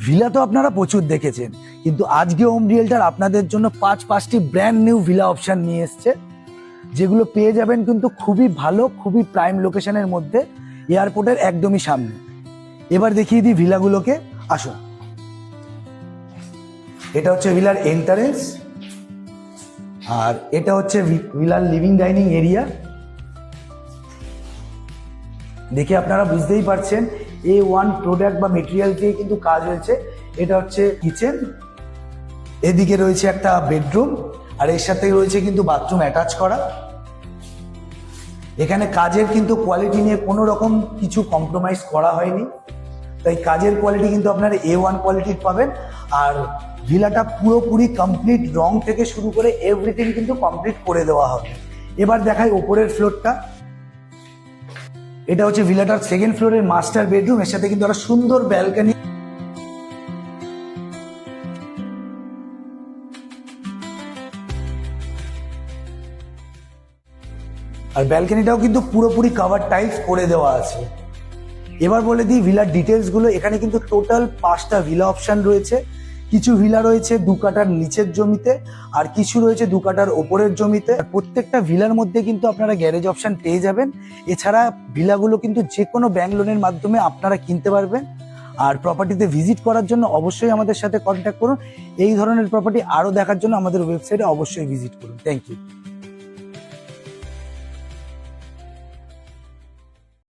Villa তো আপনারা প্রচুর দেখেছেন, কিন্তু আজকে হোম রিয়েলটার আপনাদের জন্য পাঁচটি ব্র্যান্ড নিউ ভিলা অপশন নিয়ে এসছে, যেগুলো পেয়ে যাবেন কিন্তু খুবই ভালো, খুবই প্রাইম লোকেশনের মধ্যে, এয়ারপোর্টের একদমই সামনে। এবার দেখিয়ে দিই ভিলাগুলোকে, আসুন। এটা হচ্ছে ভিলার এন্ট্রান্স, আর এটা হচ্ছে ভিলার লিভিং ডাইনিং এরিয়া। দেখে আপনারা বুঝতেই পারছেন A1 প্রোডাক্ট বা মেটেরিয়াল দিয়ে কিন্তু কাজ হয়েছে। এটা হচ্ছে কিচেন, এদিকে রয়েছে একটা বেডরুম, আর এর সাথে রয়েছে কিন্তু বাথরুম অ্যাটাচ করা। এখানে কাজের কিন্তু কোয়ালিটি নিয়ে কোনো রকম কিছু কম্প্রোমাইজ করা হয়নি, তাই কাজের কোয়ালিটি কিন্তু আপনারা A1 কোয়ালিটির পাবেন। আর ভিলাটা পুরোপুরি কমপ্লিট, রং থেকে শুরু করে এভরিথিং কিন্তু কমপ্লিট করে দেওয়া হবে। এবার দেখাই ওপরের ফ্লোরটা। এটা হচ্ছে ভিলাটার সেকেন্ড ফ্লোরের মাস্টার বেডরুম, এর সাথে কিন্তু একটা সুন্দর ব্যালকনি। আর ব্যালকনিটাও কিন্তু পুরোপুরি কভার টাইলস করে দেওয়া আছে। এবার বলে দিই ভিলার ডিটেলস গুলো। এখানে কিন্তু টোটাল 5টা ভিলা অপশন রয়েছে। কিছু ভিলা রয়েছে 2 কাঠার নিচের জমিতে, আর কিছু রয়েছে 2 কাঠার ওপরের জমিতে। প্রত্যেকটা ভিলার মধ্যে কিন্তু আপনারা গ্যারেজ অপশন পেয়ে যাবেন। এছাড়া ভিলাগুলো কিন্তু যে কোনো ব্যাংক লোনের মাধ্যমে আপনারা কিনতে পারবেন। আর প্রপার্টিতে ভিজিট করার জন্য অবশ্যই আমাদের সাথে কন্ট্যাক্ট করুন। এই ধরনের প্রপার্টি আরও দেখার জন্য আমাদের ওয়েবসাইটে অবশ্যই ভিজিট করুন। Thank you.